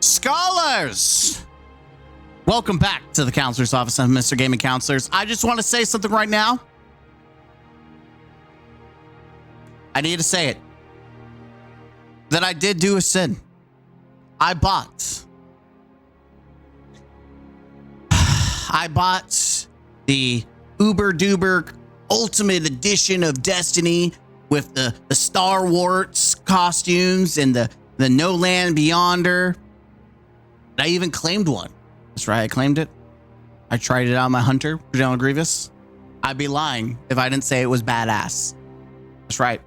Scholars! Welcome back to the Counselor's Office. I'm Mr. Gaming Counselors. I just want to say something right now. I need to say it. That I did do a sin. I bought the Uber Duber Ultimate Edition of Destiny with the Star Wars costumes and the No Land Beyonder. I even claimed one. That's right, I claimed it. I tried it out on my Hunter, General Grievous. I'd be lying if I didn't say it was badass. That's right.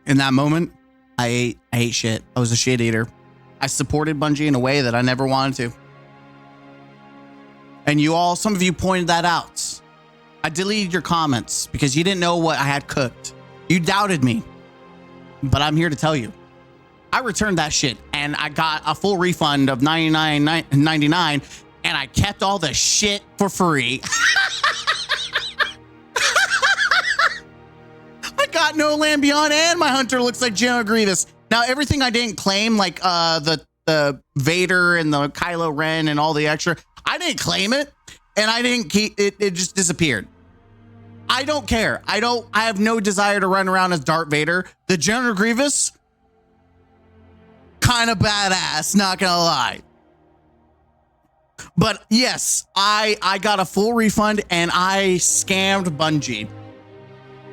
In that moment, I ate shit. I was a shit eater. I supported Bungie in a way that I never wanted to. And some of you pointed that out. I deleted your comments because you didn't know what I had cooked. You doubted me. But I'm here to tell you. I returned that shit and I got a full refund of $99.99 and I kept all the shit for free. I got No Land Beyond and my Hunter looks like General Grievous. Now everything I didn't claim, like the Vader and the Kylo Ren and all the extra, I didn't claim it and I didn't keep it. It just disappeared. I don't care. I have no desire to run around as Darth Vader. The General Grievous, kind of badass, not gonna lie. But yes, I got a full refund and I scammed Bungie.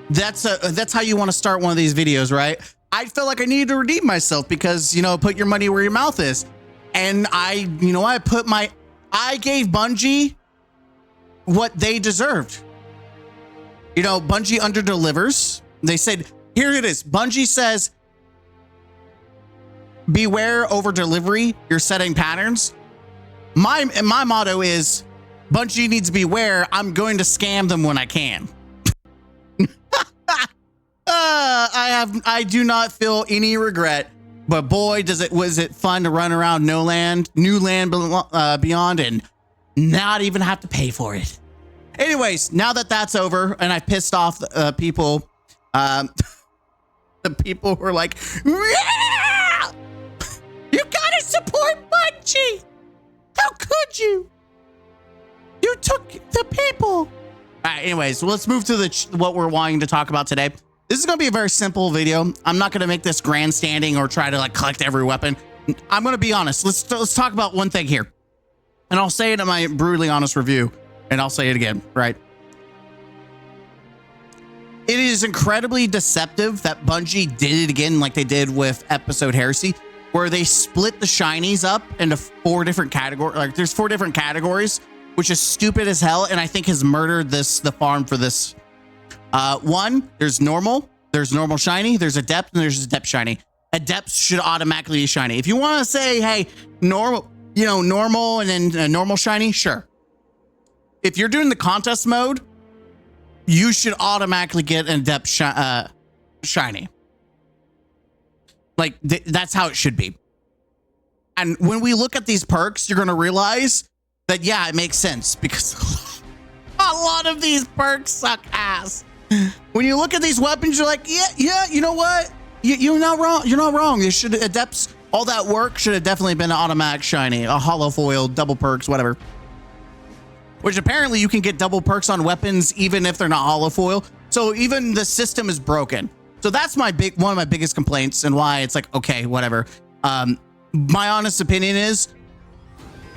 That's how you want to start one of these videos, right? I felt like I needed to redeem myself because, you know, put your money where your mouth is. And I gave Bungie what they deserved. You know, Bungie underdelivers. They said, here it is. Bungie says, beware over delivery. You're setting patterns. My motto is Bungie needs to beware. I'm going to scam them when I can. I do not feel any regret, but boy, was it fun to run around New Land Beyond and not even have to pay for it. Anyways, now that that's over and I've pissed off people, the people who are like, yeah! You gotta support Bungie. How could you? You took the people. All right, anyways, let's move to what we're wanting to talk about today. This is going to be a very simple video. I'm not going to make this grandstanding or try to like collect every weapon. I'm going to be honest. Let's talk about one thing here. And I'll say it in my brutally honest review. And I'll say it again, right? It is incredibly deceptive that Bungie did it again like they did with Episode Heresy, where they split the shinies up into 4 different categories. Like there's 4 different categories, which is stupid as hell. And I think has murdered the farm for this. One, there's normal shiny, there's adept, and there's adept shiny. Adepts should automatically be shiny. If you want to say, hey, normal and then a normal shiny, sure. If you're doing the contest mode, you should automatically get an adept shiny. Like that's how it should be. And when we look at these perks, you're going to realize that, yeah, it makes sense because a lot of these perks suck ass. When you look at these weapons, you're like, yeah, you know what? You're not wrong. You're not wrong. You should adepts. All that work should have definitely been an automatic shiny, a hollow foil, double perks, whatever. Which apparently you can get double perks on weapons even if they're not hollow foil. So even the system is broken. So that's one of my biggest complaints and why it's like, okay, whatever. My honest opinion is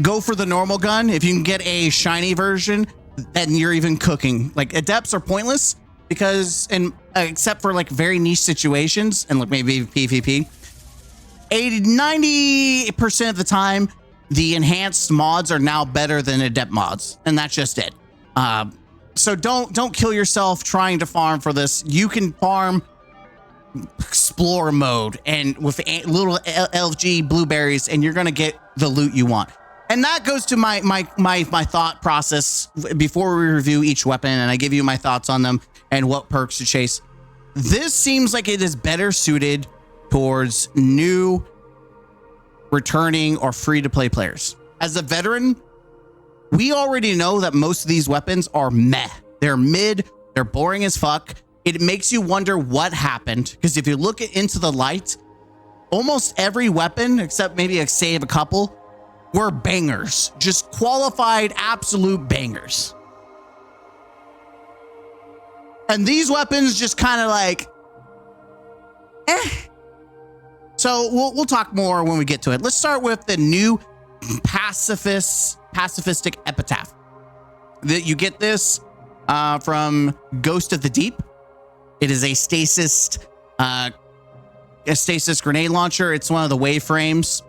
go for the normal gun. If you can get a shiny version, then you're even cooking. Like adepts are pointless because, except for like very niche situations and like maybe PvP, 90% of the time, the enhanced mods are now better than adept mods, and that's just it. So don't kill yourself trying to farm for this. You can farm explore mode and with little LFG blueberries, and you're gonna get the loot you want. And that goes to my thought process before we review each weapon, and I give you my thoughts on them and what perks to chase. This seems like it is better suited towards new, returning, or free-to-play players. As a veteran, we already know that most of these weapons are meh. They're mid, they're boring as fuck. It makes you wonder what happened, because if you look into the light, almost every weapon, except maybe a save a couple, were bangers. Just qualified absolute bangers. And these weapons just kind of like, eh. So we'll talk more when we get to it. Let's start with the new Pacific Epitaph. You get this from Ghost of the Deep. It is a stasis grenade launcher. It's one of the wayframes.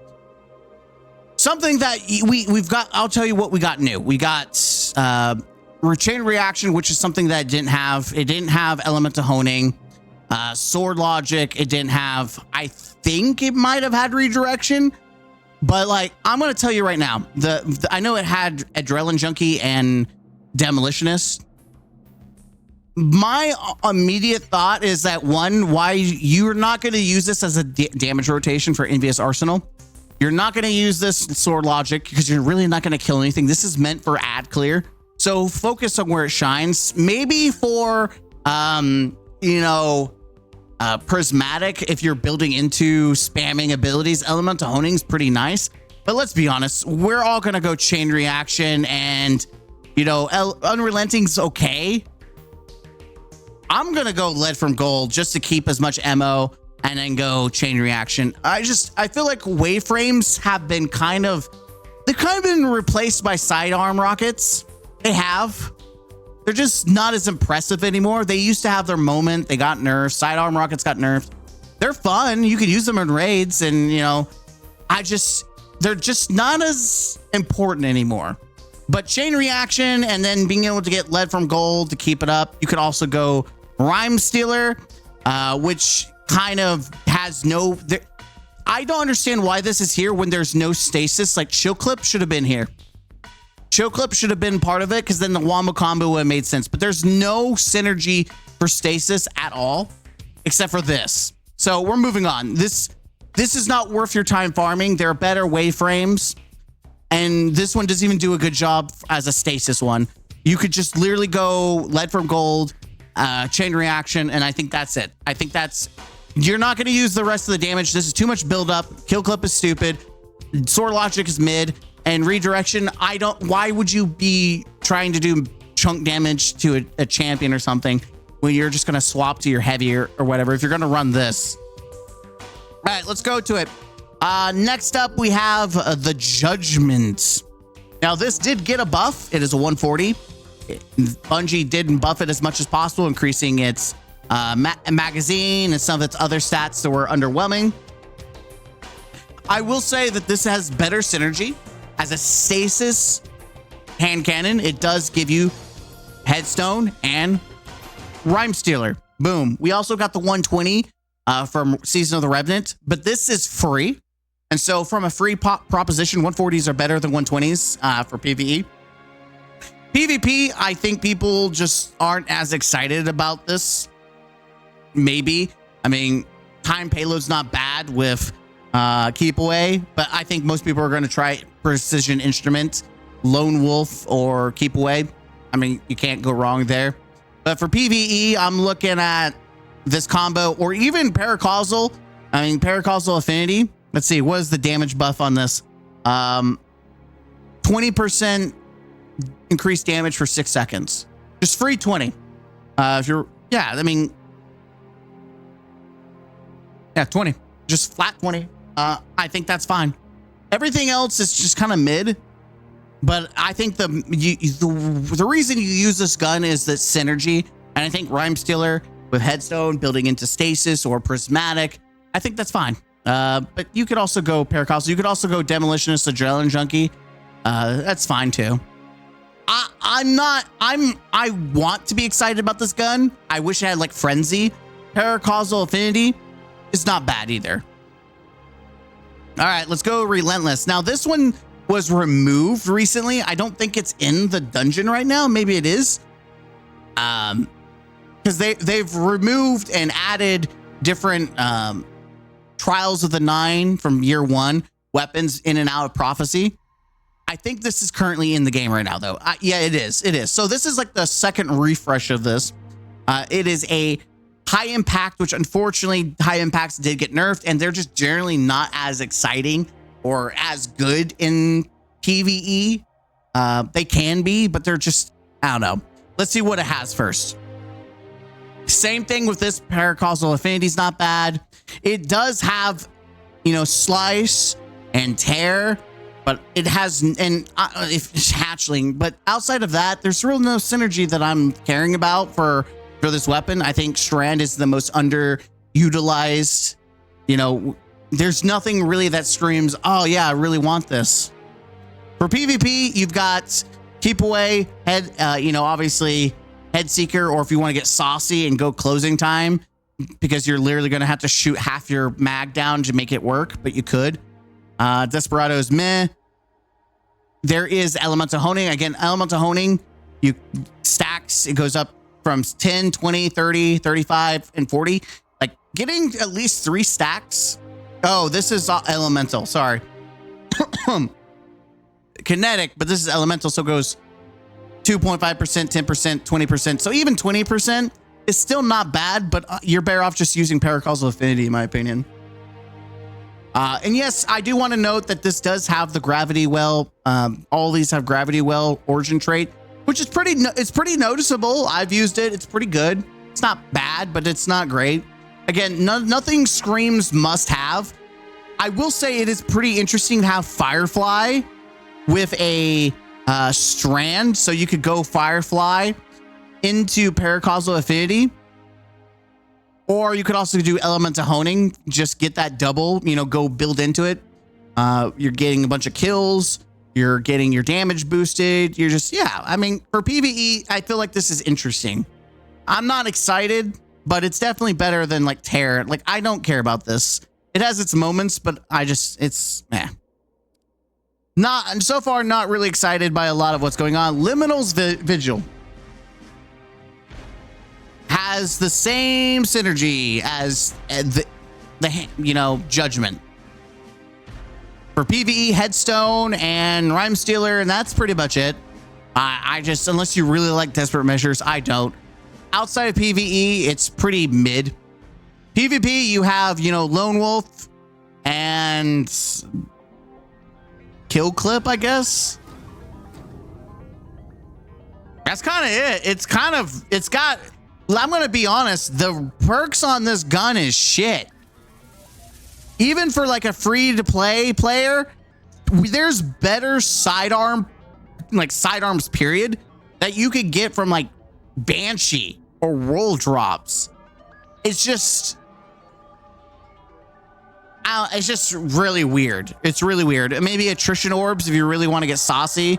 Something that we've got. I'll tell you what we got new. We got chain reaction, which is something that it didn't have. It didn't have element of honing. Sword logic. It didn't have. I think it might have had redirection. But like, I'm going to tell you right now, I know it had Adrenaline Junkie and Demolitionist. My immediate thought is that one, why you're not going to use this as a damage rotation for Envious Arsenal. You're not going to use this sword logic because you're really not going to kill anything. This is meant for ad clear. So focus on where it shines. Maybe for, prismatic, if you're building into spamming abilities, elemental honing is pretty nice. But let's be honest, we're all going to go chain reaction and, unrelenting's okay. I'm going to go lead from gold just to keep as much ammo and then go chain reaction. I feel like wayframes have been they've kind of been replaced by sidearm rockets. They have. They're just not as impressive anymore. They used to have their moment. They got nerfed. Sidearm rockets got nerfed. They're fun. You can use them in raids and, they're just not as important anymore. But chain reaction and then being able to get lead from gold to keep it up. You could also go Rhyme Stealer, which kind of has no... I don't understand why this is here when there's no stasis. Like, Chill Clip should have been here. Chill Clip should have been part of it because then the Wombo combo would have made sense. But there's no synergy for stasis at all, except for this. So we're moving on. This is not worth your time farming. There are better wayframes. And this one doesn't even do a good job as a stasis one. You could just literally go lead from gold, chain reaction, and I think that's it. I think you're not going to use the rest of the damage. This is too much buildup. Kill Clip is stupid. Sword logic is mid. And redirection, why would you be trying to do chunk damage to a champion or something when you're just going to swap to your heavier or whatever if you're going to run this? All right, let's go to it. Next up, we have the Judgment. Now, this did get a buff. It is a 140. Bungie didn't buff it as much as possible, increasing its magazine and some of its other stats that were underwhelming. I will say that this has better synergy. As a stasis hand cannon, it does give you Headstone and Rhyme Stealer. Boom. We also got the 120 from Season of the Revenant, but this is free. And so from a free proposition, 140s are better than 120s for PvE. PvP, I think people just aren't as excited about this. Maybe. I mean, time payload's not bad with keep away, but I think most people are going to try precision instrument, lone wolf, or keep away. I mean, you can't go wrong there. But for PvE, I'm looking at this combo or even paracausal. I mean, paracausal affinity. Let's see, what is the damage buff on this? 20% increased damage for 6 seconds. Just free 20. If you're, yeah, I mean, yeah, 20. Just flat 20. I think that's fine. Everything else is just kind of mid. But I think the reason you use this gun is the synergy. And I think Rhyme Stealer with Headstone building into stasis or prismatic, I think that's fine. But you could also go Paracausal. You could also go Demolitionist, Adrenaline Junkie. That's fine too. I want to be excited about this gun. I wish I had like Frenzy. Paracausal Affinity is not bad either. All right, let's go Relentless. Now this one was removed recently. I don't think it's in the dungeon right now. Maybe it is. Because they've removed and added different Trials of the Nine from year one weapons in and out of Prophecy. I think this is currently in the game right now, though. Yeah, it is. It is. So this is like the second refresh of this. It is a high impact, which unfortunately high impacts did get nerfed, and they're just generally not as exciting or as good in PvE. They can be, but they're just, I don't know. Let's see what it has first. Same thing with this. Paracausal Affinity is not bad. It does have, you know, slice and tear, but it has, and if it's hatchling, but outside of that, there's really no synergy that I'm caring about for this weapon. I think Strand is the most underutilized. You know, there's nothing really that screams, oh yeah, I really want this. For PvP, you've got Keep Away, Head, you know, obviously Head Seeker, or if you want to get saucy and go closing time, because you're literally going to have to shoot half your mag down to make it work, but you could. Desperado's meh. There is Elemental Honing. Again, Elemental Honing, you stacks, it goes up from 10, 20, 30, 35, and 40. Like getting at least 3 stacks. Oh, this is Elemental, sorry. Kinetic, but this is Elemental, so it goes 2.5%, 10%, 20%. So even 20% is still not bad, but you're better off just using Paracausal Affinity, in my opinion. And yes, I do want to note that this does have the Gravity Well. All these have Gravity Well origin trait, which is it's pretty noticeable. I've used it. It's pretty good. It's not bad, but it's not great. Again, nothing screams must have. I will say it is pretty interesting to have Firefly with a strand. So you could go Firefly into Paracausal Affinity. Or you could also do Elemental Honing, just get that double, you know, go build into it. You're getting a bunch of kills. You're getting your damage boosted. You're just, yeah, I mean, for PvE, I feel like this is interesting. I'm not excited, but it's definitely better than like Tear. Like, I don't care about this. It has its moments, but it's, not, so far, not really excited by a lot of what's going on. Liinal's Vigil has the same synergy as the you know, Judgment. For PvE, Headstone and Rhyme Stealer, and that's pretty much it. I just, unless you really like Desperate Measures, I don't. Outside of PvE, it's pretty mid. PvP, you have, you know, Lone Wolf and Kill Clip, I guess. That's kind of it. It's got, I'm going to be honest, the perks on this gun is shit. Even for like a free to play player, there's better sidearm, like sidearms period, that you could get from like Banshee or roll drops. It's just really weird. It's really weird. Maybe attrition orbs if you really want to get saucy.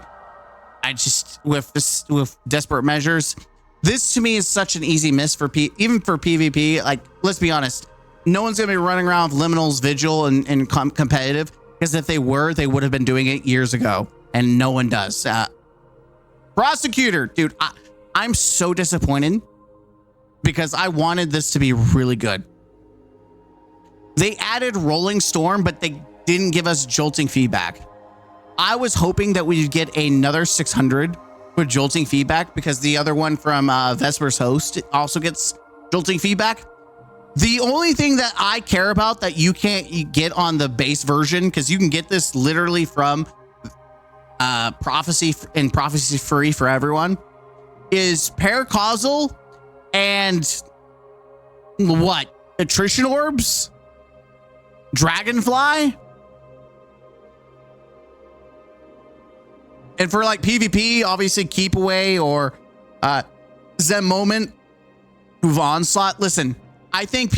I just, with Desperate Measures, this to me is such an easy miss for even for PvP. Like, let's be honest, no one's gonna be running around with Liinal's Vigil and competitive, because if they were, they would have been doing it years ago, and no one does. Prosecutor, dude, I'm so disappointed because I wanted this to be really good. They added Rolling Storm, but they didn't give us jolting feedback. I was hoping that we'd get another 600 with jolting feedback, because the other one from Vesper's Host also gets jolting feedback. The only thing that I care about that you can't get on the base version, because you can get this literally from Prophecy and Prophecy free for everyone, is Paracausal and what? Attrition Orbs? Dragonfly? And for like PvP, obviously Keep Away or Zen Moment, Move Onslaught. Listen, I think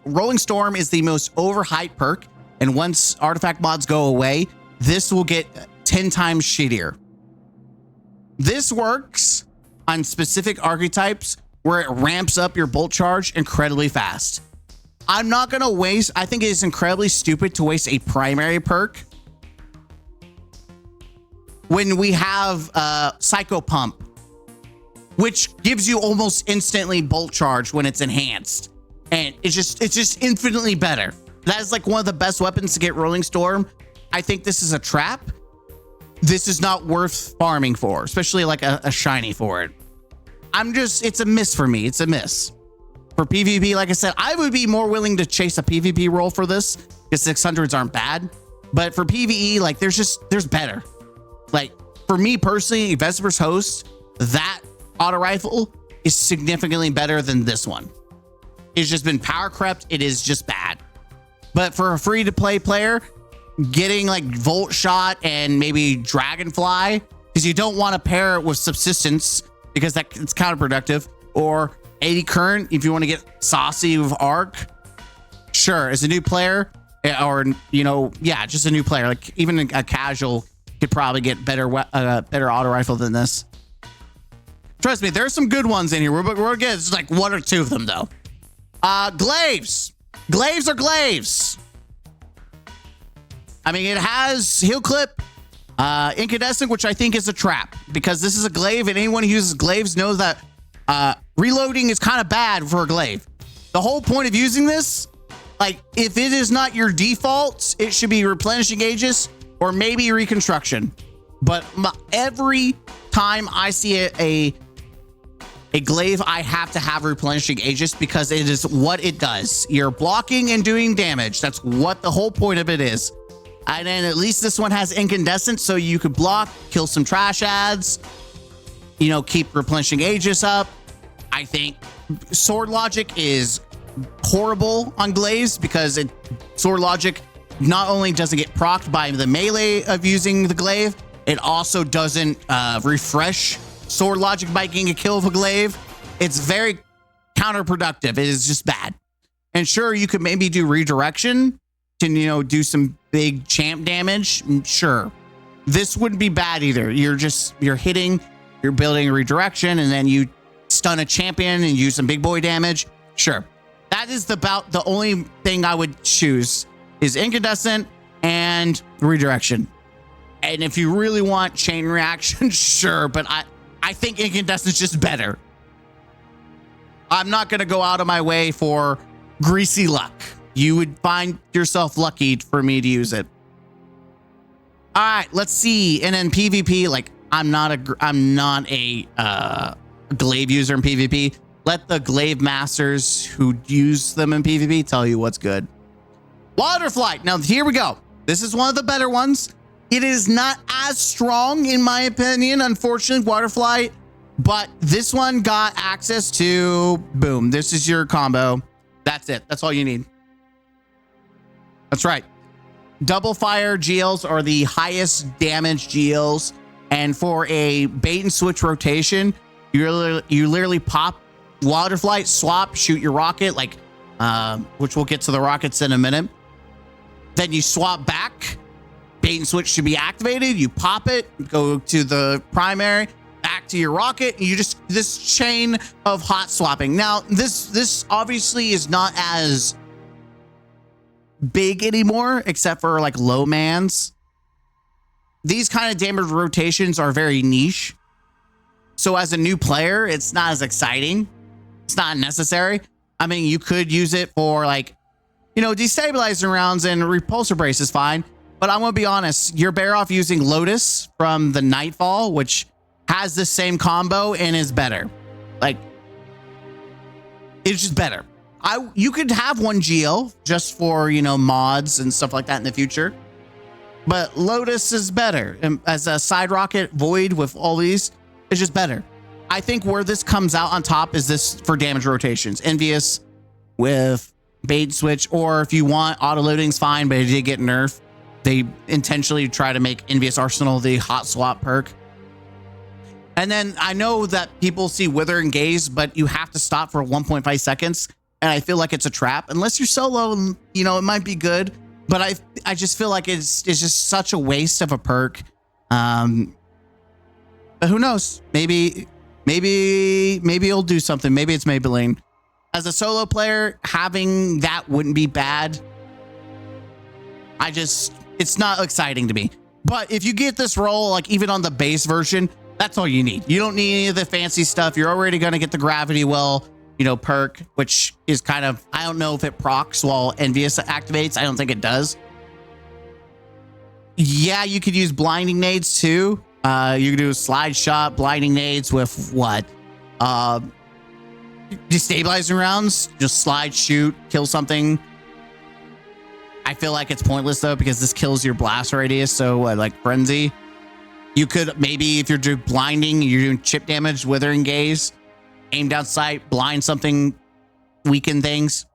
Rolling Storm is the most overhyped perk, and once artifact mods go away, this will get 10 times shittier. This works on specific archetypes where it ramps up your bolt charge incredibly fast. I'm not gonna waste, I think it is incredibly stupid to waste a primary perk when we have Psycho Pump, which gives you almost instantly bolt charge when it's enhanced, and it's just infinitely better. That is like one of the best weapons to get Rolling Storm. I think this is a trap. This is not worth farming for, especially like a shiny for it. It's a miss for me. It's a miss. For PvP, like I said, I would be more willing to chase a PvP roll for this because 600s aren't bad. But for PvE, like there's better. Like for me personally, Vespers Host, that auto rifle is significantly better than this one. It's just been power crept. It is just bad. But for a free to play player, getting like Volt Shot and maybe Dragonfly, because you don't want to pair it with Subsistence because it's counterproductive, or 80 Current if you want to get saucy with Arc. Sure, as a new player, or just a new player, like even a casual could probably get better auto rifle than this. Trust me, there's some good ones in here. We're getting just like one or two of them though. Glaives. Glaives are glaives. I mean, it has heal clip, incandescent, which I think is a trap because this is a glaive, and anyone who uses glaives knows that reloading is kind of bad for a glaive. The whole point of using this, like if it is not your default, it should be replenishing Aegis or maybe reconstruction. But every time I see a glaive, I have to have replenishing Aegis because it is what it does. You're blocking and doing damage. That's what the whole point of it is. And then at least this one has incandescent, so you could block, kill some trash ads, keep replenishing Aegis up. I think sword logic is horrible on glaives because sword logic not only doesn't get procced by the melee of using the glaive, it also doesn't refresh sword logic by getting a kill of a glaive. It's very counterproductive. It is just bad. And sure, you could maybe do redirection to do some big champ damage. Sure, this wouldn't be bad either. You're hitting, you're building redirection, and then you stun a champion and use some big boy damage. Sure, that is about the only thing I would choose is incandescent and redirection. And if you really want chain reaction, sure, but I think incandescent's just better. I'm not going to go out of my way for Greasy Luck. You would find yourself lucky for me to use it. All right, let's see. And then PvP, like I'm not a glaive user in PvP. Let the glaive masters who use them in PvP tell you what's good. Wilderflight. Now here we go. This is one of the better ones. It is not as strong in my opinion, unfortunately, Wilderflight, but this one got access to, boom, this is your combo. That's it. That's all you need. That's right. Double fire GLs are the highest damage GLs. And for a bait and switch rotation, you literally pop Wilderflight, swap, shoot your rocket, like, which we'll get to the rockets in a minute. Then you swap back. Bait and switch should be activated. You pop it, go to the primary, back to your rocket. And you just this chain of hot swapping. Now, this obviously is not as big anymore, except for like low mans. These kind of damage rotations are very niche. So as a new player, it's not as exciting. It's not necessary. I mean, you could use it for like, destabilizing rounds, and repulsor brace is fine. But I'm going to be honest, you're better off using Lotus from the Nightfall, which has the same combo and is better. Like, it's just better. You could have one GL just for, mods and stuff like that in the future. But Lotus is better. And as a side rocket, Void with all these, it's just better. I think where this comes out on top is this for damage rotations. Envious with bait switch, or if you want auto loading's fine, but it did get nerfed. They intentionally try to make Envious Arsenal the hot swap perk. And then I know that people see Wither and Gaze, but you have to stop for 1.5 seconds. And I feel like it's a trap. Unless you're solo, it might be good. But I just feel like it's just such a waste of a perk. But who knows? Maybe it'll do something. Maybe it's Maybelline. As a solo player, having that wouldn't be bad. It's not exciting to me. But if you get this roll, like even on the base version, that's all you need. You don't need any of the fancy stuff. You're already going to get the gravity well, perk, which is kind of, I don't know if it procs while Envious activates. I don't think it does. Yeah, you could use blinding nades too. You could do a slide shot, blinding nades with what? destabilizing rounds, just slide, shoot, kill something. I feel like it's pointless though, because this kills your blast radius. So like frenzy, you could maybe, if you're doing blinding, you're doing chip damage, withering gaze, aim down sight, blind something, weaken things.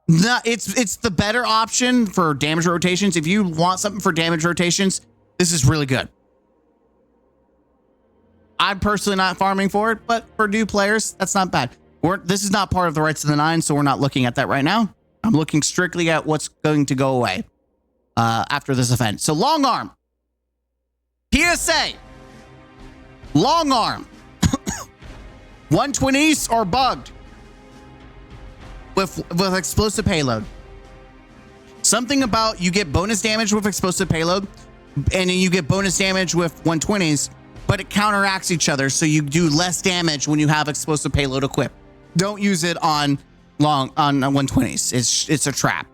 No, it's the better option for damage rotations. If you want something for damage rotations, this is really good. I'm personally not farming for it, but for new players, that's not bad. This is not part of the Rites of the Nine, so we're not looking at that right now. I'm looking strictly at what's going to go away after this event. So long arm. PSA. Long arm. 120s or bugged with explosive payload. Something about you get bonus damage with explosive payload, and then you get bonus damage with 120s, but it counteracts each other, so you do less damage when you have explosive payload equipped. Don't use it on 120s. It's a trap.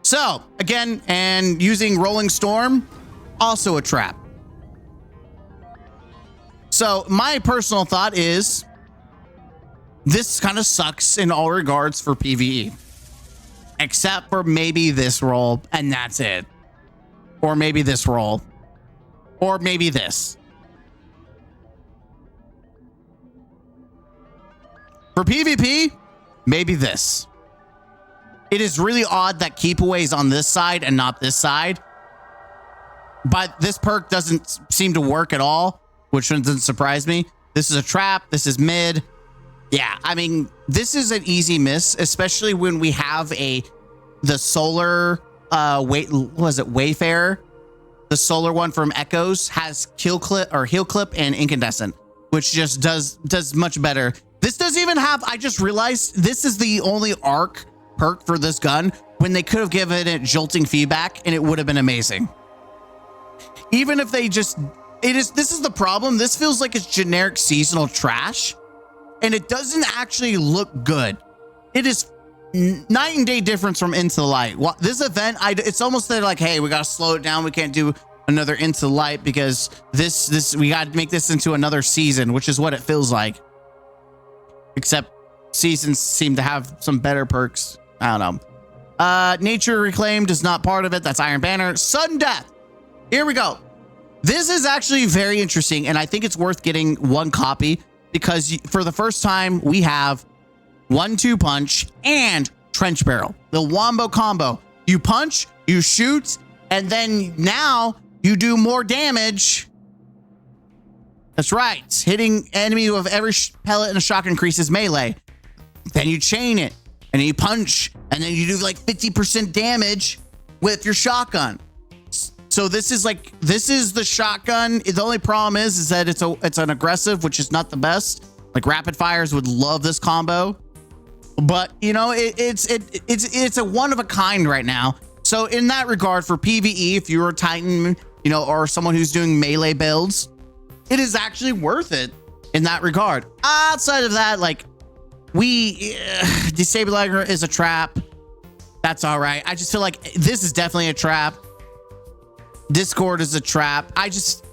So again, and using Rolling Storm, also a trap. So my personal thought is this kind of sucks in all regards for PvE, except for maybe this role, and that's it. Or maybe this role, or maybe this. For PvP, maybe this. It is really odd that keep away is on this side and not this side, but this perk doesn't seem to work at all, which doesn't surprise me. This is a trap. This is mid. Yeah, I mean, this is an easy miss, especially when we have the solar Wayfarer. The solar one from Echoes has kill clip or heal clip and incandescent, which just does much better. This doesn't even have, I just realized this is the only arc perk for this gun, when they could have given it jolting feedback and it would have been amazing. Even if they just, this is the problem. This feels like it's generic seasonal trash, and it doesn't actually look good. It is night and day difference from Into the Light. This event, it's almost like, hey, we got to slow it down. We can't do another Into the Light because we got to make this into another season, which is what it feels like. Except seasons seem to have some better perks. I don't know. Nature Reclaimed is not part of it. That's Iron Banner. Sudden Death. Here we go. This is actually very interesting, and I think it's worth getting one copy because for the first time we have 1-2 punch and trench barrel, the wombo combo. You punch, you shoot, and then now you do more damage. That's right. Hitting enemy with every pellet in a shock increases melee. Then you chain it, and then you punch, and then you do like 50% damage with your shotgun. So this is the shotgun. The only problem is that it's an aggressive, which is not the best. Like rapid fires would love this combo, but you know it's a one of a kind right now. So in that regard, for PvE, if you're a Titan, you know, or someone who's doing melee builds, it is actually worth it in that regard. Outside of that, like Destabilizer is a trap. That's all right. I just feel like this is definitely a trap. Discord is a trap. I just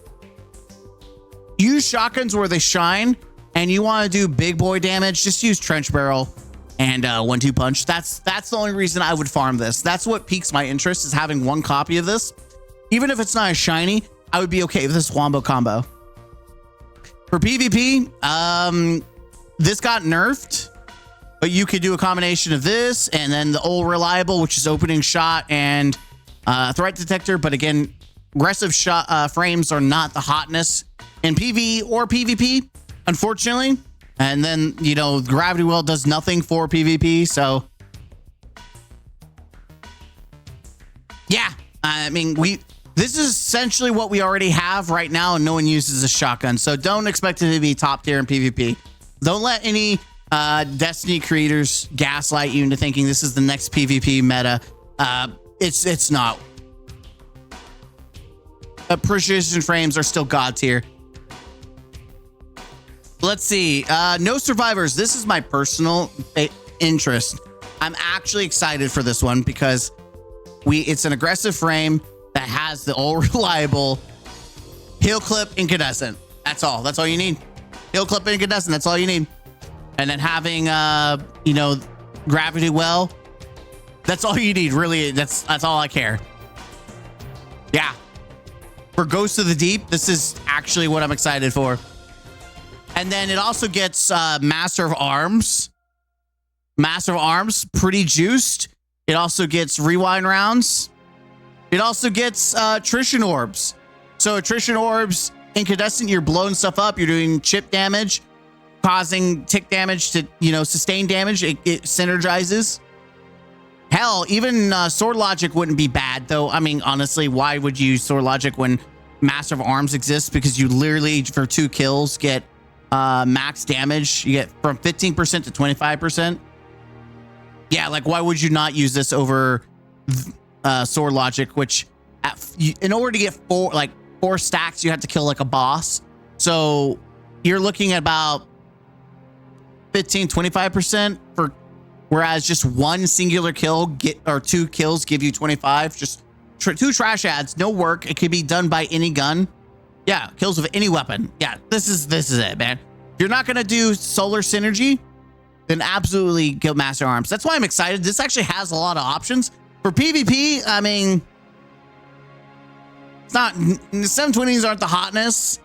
use shotguns where they shine, and you want to do big boy damage, just use trench barrel and 1-2 punch. That's the only reason I would farm this. That's what piques my interest, is having one copy of this. Even if it's not as shiny, I would be okay with this wombo combo. For PvP, this got nerfed, but you could do a combination of this and then the old reliable, which is opening shot and threat detector. But again, aggressive shot frames are not the hotness in PvE or PvP, unfortunately. And then, you know, gravity well does nothing for PvP. So yeah, I mean, this is essentially what we already have right now, and no one uses a shotgun. So don't expect it to be top tier in PvP. Don't let any Destiny creators gaslight you into thinking this is the next PvP meta. It's not. Precision frames are still god tier. Let's see. No survivors. This is my personal interest. I'm actually excited for this one because it's an aggressive frame that has the all reliable heal clip incandescent. That's all you need. Heal clip incandescent. That's all you need. And then having, you know, gravity well. That's all you need, really. That's all I care. Yeah. For Ghost of the Deep, this is actually what I'm excited for. And then it also gets Master of Arms. Master of Arms, pretty juiced. It also gets rewind rounds. It also gets attrition orbs. So attrition orbs, incandescent, you're blowing stuff up. You're doing chip damage, causing tick damage to, you know, sustain damage. It synergizes. Hell, even sword logic wouldn't be bad, though. I mean, honestly, why would you use sword logic when Master of Arms exists? Because you literally, for 2 kills, get max damage. You get from 15% to 25%. Yeah, like, why would you not use this over sword logic, which in order to get 4 stacks, you have to kill like a boss. So you're looking at about 15-25% for, whereas just 1 singular kill or 2 kills give you 25. Just 2 trash ads, no work. It could be done by any gun. Yeah, kills with any weapon. Yeah, this is it, man. If you're not gonna do solar synergy, then absolutely go Master Arms. That's why I'm excited. This actually has a lot of options for PvP. I mean, it's not, the 720s aren't the hotness,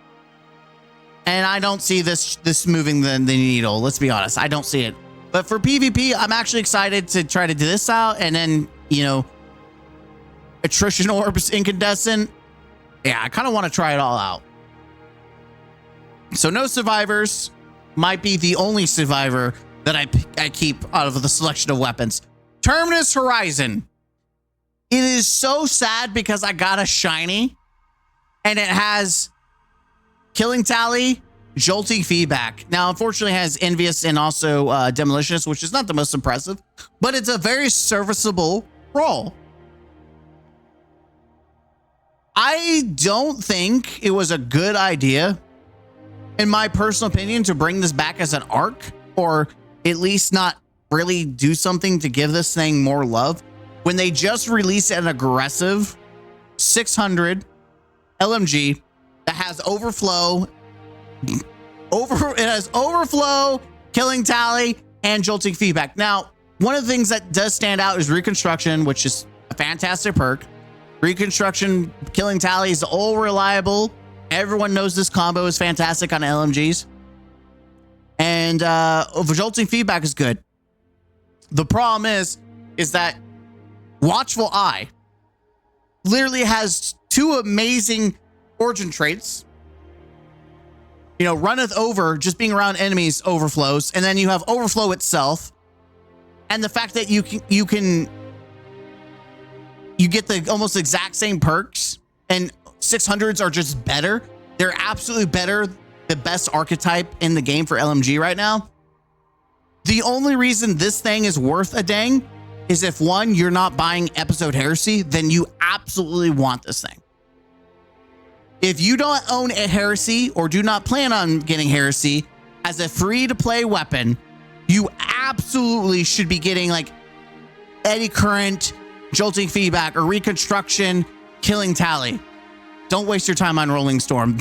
and I don't see this moving the needle. Let's be honest, I don't see it. But for PvP, I'm actually excited to try to do this out, and then, you know, attrition orbs, incandescent. Yeah, I kind of want to try it all out. So no survivors, might be the only survivor that I keep out of the selection of weapons. Terminus Horizon. It is so sad because I got a shiny and it has killing tally, jolting feedback. Now, unfortunately, it has envious and also demolitionist, which is not the most impressive, but it's a very serviceable role. I don't think it was a good idea, in my personal opinion, to bring this back as an arc, or at least not really do something to give this thing more love, when they just released an aggressive 600 LMG that has overflow, it has overflow, killing tally, and jolting feedback. Now, one of the things that does stand out is reconstruction, which is a fantastic perk. Reconstruction, killing tally is all reliable. Everyone knows this combo is fantastic on LMGs. And jolting feedback is good. The problem is that Watchful Eye literally has 2 amazing origin traits. You know, runneth over, just being around enemies overflows, and then you have overflow itself, and the fact that you get the almost exact same perks, and 600s are just better. They're absolutely better, the best archetype in the game for LMG right now. The only reason this thing is worth a dang is if, one, you're not buying Episode Heresy, then you absolutely want this thing. If you don't own a Heresy or do not plan on getting Heresy as a free-to-play weapon, you absolutely should be getting like eddy current, jolting feedback, or reconstruction, killing tally. Don't waste your time on Rolling Storm.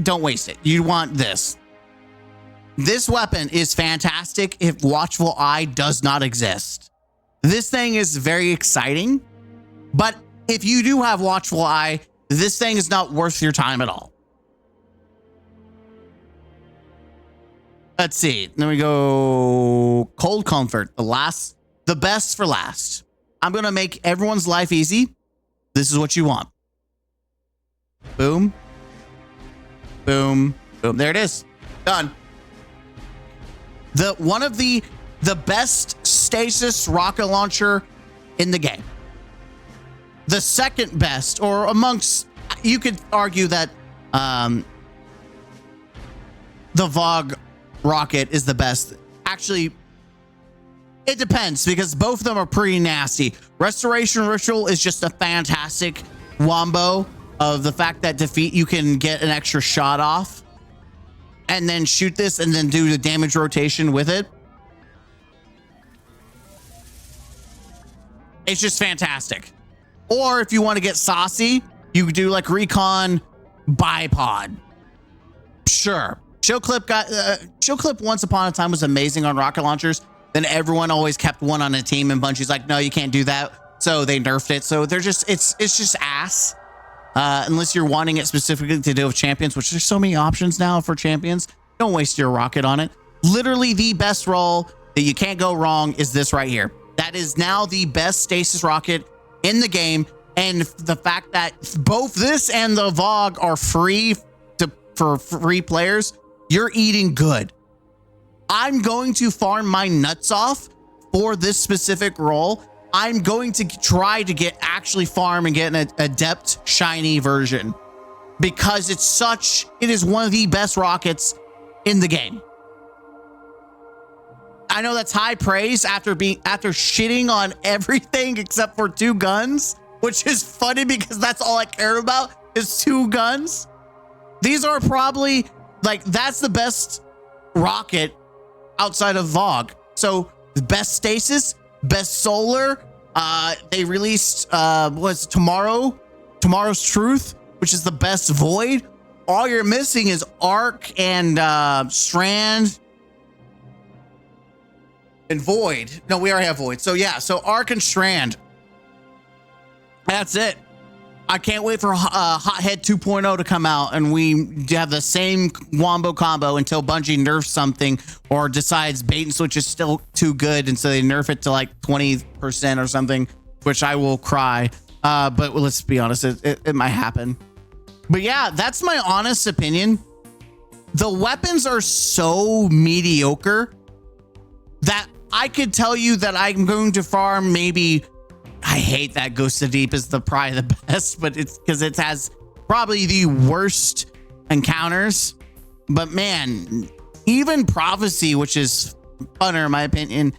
Don't waste it. You want this. This weapon is fantastic if Watchful Eye does not exist. This thing is very exciting, but if you do have Watchful Eye, this thing is not worth your time at all. Let's see. Then we go Cold Comfort, the best for last. I'm going to make everyone's life easy. This is what you want. Boom. Boom. Boom. There it is. Done. One of the best stasis rocket launcher in the game. The second best, or amongst, you could argue that the Vogue rocket is the best. Actually, it depends, because both of them are pretty nasty. Restoration Ritual is just a fantastic wombo of the fact that you can get an extra shot off and then shoot this and then do the damage rotation with it. It's just fantastic. Or if you want to get saucy, you do like Recon Bipod. Sure. Show clip once upon a time was amazing on rocket launchers. Then everyone always kept one on a team, and Bungie's like, no, you can't do that. So they nerfed it. So they're just, it's just ass. Unless you're wanting it specifically to do with champions, which there's so many options now for champions. Don't waste your rocket on it. Literally the best roll that you can't go wrong is this right here. That is now the best stasis rocket in the game. And the fact that both this and the VOG are free for free players, you're eating good. I'm going to farm my nuts off for this specific role. I'm going to try to actually farm and get an adept shiny version because it is one of the best rockets in the game. I know that's high praise after shitting on everything except for 2 guns, which is funny because that's all I care about is 2 guns. These are probably that's the best rocket outside of VOG. So the best stasis, best solar. They released tomorrow's truth, which is the best void. All you're missing is arc and strand and void. No, we already have void. So yeah, so arc and strand. That's it. I can't wait for Hothead 2.0 to come out and we have the same wombo combo until Bungie nerfs something or decides bait and switch is still too good, and so they nerf it to like 20% or something, which I will cry. But let's be honest, it might happen. But yeah, that's my honest opinion. The weapons are so mediocre that I could tell you that I'm going to farm maybe. I hate that Ghost of Deep is probably the best, but it's because it has probably the worst encounters. But man, even Prophecy, which is funner in my opinion,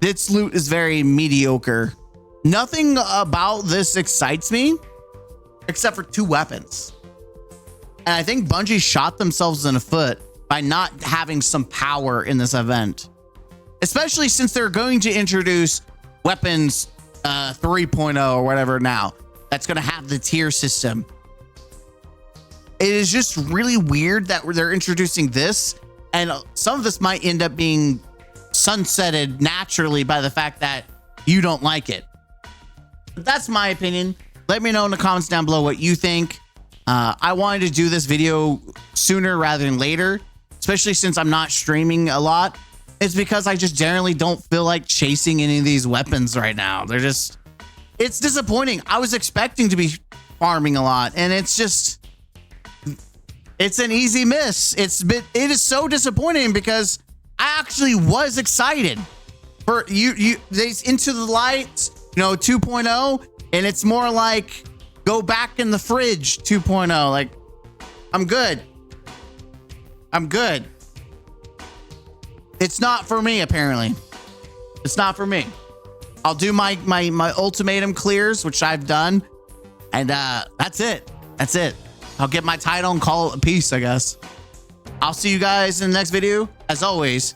its loot is very mediocre. Nothing about this excites me except for 2 weapons. And I think Bungie shot themselves in the foot by not having some power in this event, especially since they're going to introduce weapons 3.0 or whatever now that's going to have the tier system. It is just really weird that they're introducing this, and some of this might end up being sunsetted naturally by the fact that you don't like it. But that's my opinion. Let me know in the comments down below what you think. I wanted to do this video sooner rather than later, especially since I'm not streaming a lot. It's because I just generally don't feel like chasing any of these weapons right now. It's disappointing. I was expecting to be farming a lot, and it's an easy miss. It is so disappointing because I actually was excited for they Into the Light, 2.0, and it's more like go back in the fridge 2.0. Like, I'm good. It's not for me, apparently. It's not for me. I'll do my ultimatum clears, which I've done. And that's it. That's it. I'll get my title and call it a piece, I guess. I'll see you guys in the next video. As always,